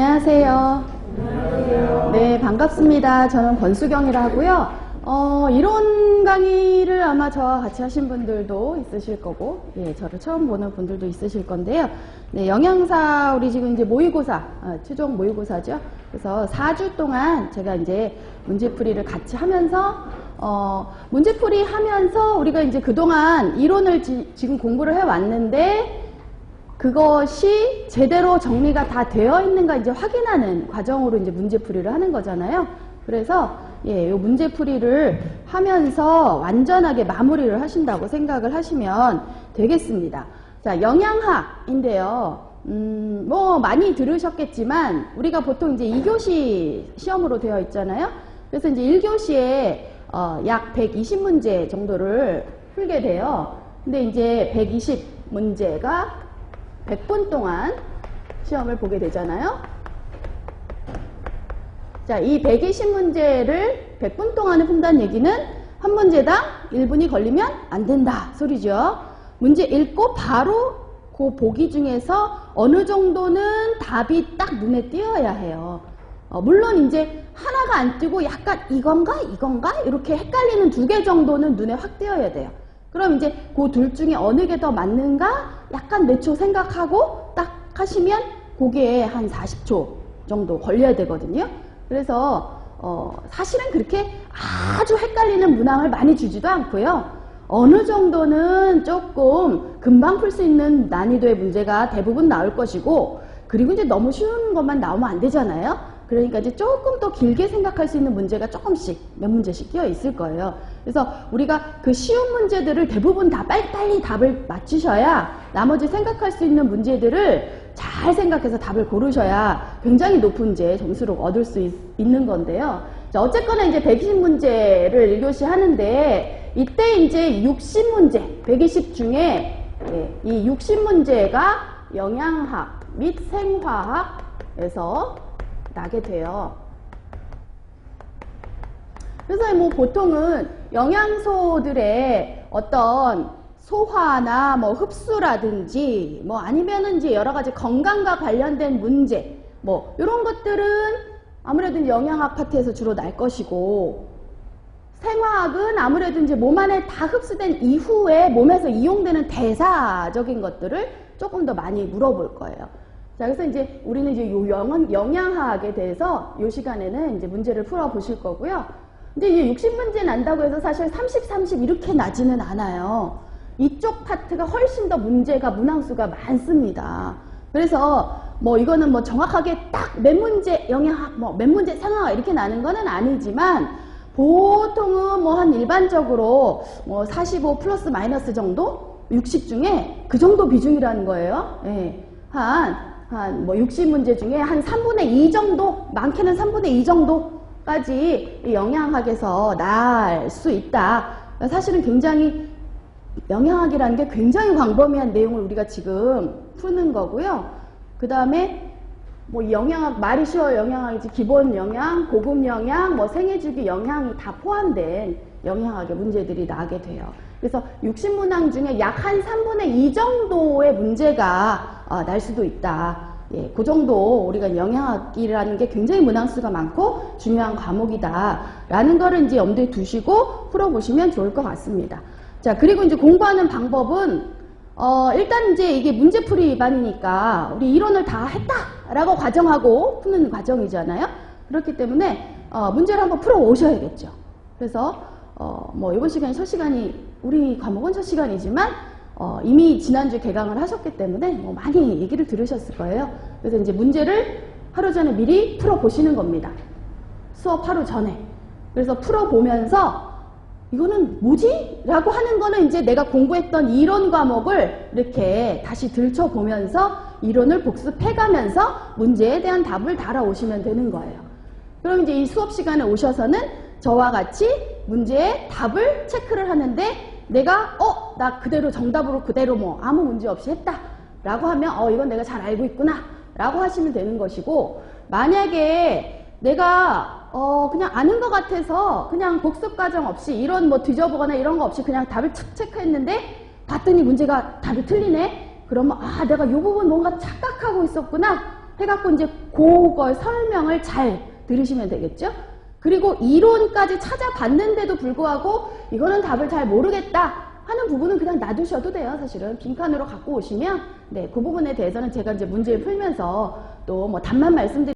안녕하세요. 안녕하세요. 네, 반갑습니다. 저는 권수경이라 하고요. 이론 강의를 아마 저와 같이 하신 분들도 있으실 거고, 예, 저를 처음 보는 분들도 있으실 건데요. 네, 영양사, 우리 지금 이제 모의고사, 최종 모의고사죠. 그래서 4주 동안 제가 이제 문제풀이를 같이 하면서, 문제풀이 하면서 우리가 이제 그동안 이론을 지금 공부를 해왔는데, 그것이 제대로 정리가 다 되어 있는가 이제 확인하는 과정으로 이제 문제풀이를 하는 거잖아요. 그래서 예, 요 문제풀이를 하면서 완전하게 마무리를 하신다고 생각을 하시면 되겠습니다. 자, 영양학인데요. 뭐 많이 들으셨겠지만 우리가 보통 이제 2교시 시험으로 되어 있잖아요. 그래서 이제 1교시에 약 120문제 정도를 풀게 돼요. 근데 이제 120문제가 100분 동안 시험을 보게 되잖아요. 자, 이 120문제를 100분 동안에 푼다는 얘기는 한 문제당 1분이 걸리면 안 된다 소리죠. 문제 읽고 바로 그 보기 중에서 어느 정도는 답이 딱 눈에 띄어야 해요. 물론 이제 하나가 안 띄고 약간 이건가 이렇게 헷갈리는 2개 정도는 눈에 확 띄어야 돼요. 그럼 이제 그 둘 중에 어느 게 더 맞는가 약간 몇 초 생각하고 딱 하시면 그게 한 40초 정도 걸려야 되거든요. 그래서 사실은 그렇게 아주 헷갈리는 문항을 많이 주지도 않고요. 어느 정도는 조금 금방 풀 수 있는 난이도의 문제가 대부분 나올 것이고, 그리고 이제 너무 쉬운 것만 나오면 안 되잖아요. 그러니까 이제 조금 더 길게 생각할 수 있는 문제가 조금씩 몇 문제씩 끼어 있을 거예요. 그래서 우리가 그 쉬운 문제들을 대부분 다 빨리빨리 답을 맞추셔야 나머지 생각할 수 있는 문제들을 잘 생각해서 답을 고르셔야 굉장히 높은 이제 점수를 얻을 수 있는 건데요. 자, 어쨌거나 이제 120문제를 1교시 하는데 이때 이제 60문제, 120 중에 이 60문제가 영양학 및 생화학에서 나게 돼요. 그래서 뭐 보통은 영양소들의 어떤 소화나 뭐 흡수라든지 뭐 아니면은 이제 여러 가지 건강과 관련된 문제 뭐 이런 것들은 아무래도 영양학 파트에서 주로 날 것이고, 생화학은 아무래도 이제 몸 안에 다 흡수된 이후에 몸에서 이용되는 대사적인 것들을 조금 더 많이 물어볼 거예요. 자, 그래서 이제 우리는 이제 요 영양학에 대해서 요 시간에는 이제 문제를 풀어 보실 거고요. 근데 이제 60문제 난다고 해서 사실 30, 30 이렇게 나지는 않아요. 이쪽 파트가 훨씬 더 문항수가 많습니다. 그래서 뭐 이거는 뭐 정확하게 딱 몇 문제 영양학, 뭐 몇 문제 생화학 이렇게 나는 거는 아니지만 보통은 뭐 한 일반적으로 뭐 45 플러스 마이너스 정도? 60 중에 그 정도 비중이라는 거예요. 예. 한 뭐 60문제 중에 한 3분의 2 정도, 많게는 3분의 2 정도까지 영양학에서 날 수 있다. 사실은 굉장히 영양학이라는 게 굉장히 광범위한 내용을 우리가 지금 푸는 거고요. 그 다음에 뭐 영양학, 말이 쉬워요. 영양학이지 기본 영양, 고급 영양, 뭐 생애주기 영양이 다 포함된 영양학의 문제들이 나게 돼요. 그래서 60문항 중에 약 한 3분의 2 정도의 문제가 날 수도 있다. 예, 그 정도 우리가 영양학이라는 게 굉장히 문항수가 많고 중요한 과목이다. 라는 거를 이제 염두에 두시고 풀어보시면 좋을 것 같습니다. 자, 그리고 이제 공부하는 방법은, 일단 이제 이게 문제풀이 반이니까 우리 이론을 다 했다라고 가정하고 푸는 과정이잖아요. 그렇기 때문에, 문제를 한번 풀어 오셔야겠죠. 그래서, 뭐 이번 시간이 첫 시간이, 우리 과목은 첫 시간이지만, 이미 지난주 개강을 하셨기 때문에 뭐 많이 얘기를 들으셨을 거예요. 그래서 이제 문제를 하루 전에 미리 풀어보시는 겁니다. 수업 하루 전에. 그래서 풀어보면서 이거는 뭐지? 라고 하는 거는 이제 내가 공부했던 이론 과목을 이렇게 다시 들춰보면서 이론을 복습해가면서 문제에 대한 답을 달아오시면 되는 거예요. 그럼 이제 이 수업 시간에 오셔서는 저와 같이 문제의 답을 체크를 하는데 내가 나 그대로 정답으로 그대로 뭐 아무 문제 없이 했다 라고 하면 이건 내가 잘 알고 있구나 라고 하시면 되는 것이고, 만약에 내가 그냥 아는 것 같아서 그냥 복습 과정 없이 이런 뭐 뒤져보거나 이런 거 없이 그냥 답을 툭 체크했는데 봤더니 문제가 답이 틀리네? 그러면 내가 이 부분 뭔가 착각하고 있었구나 해갖고 이제 그걸 설명을 잘 들으시면 되겠죠? 그리고 이론까지 찾아봤는데도 불구하고 이거는 답을 잘 모르겠다 하는 부분은 그냥 놔두셔도 돼요. 사실은 빈칸으로 갖고 오시면 네, 그 부분에 대해서는 제가 이제 문제를 풀면서 또 뭐 답만 말씀드리면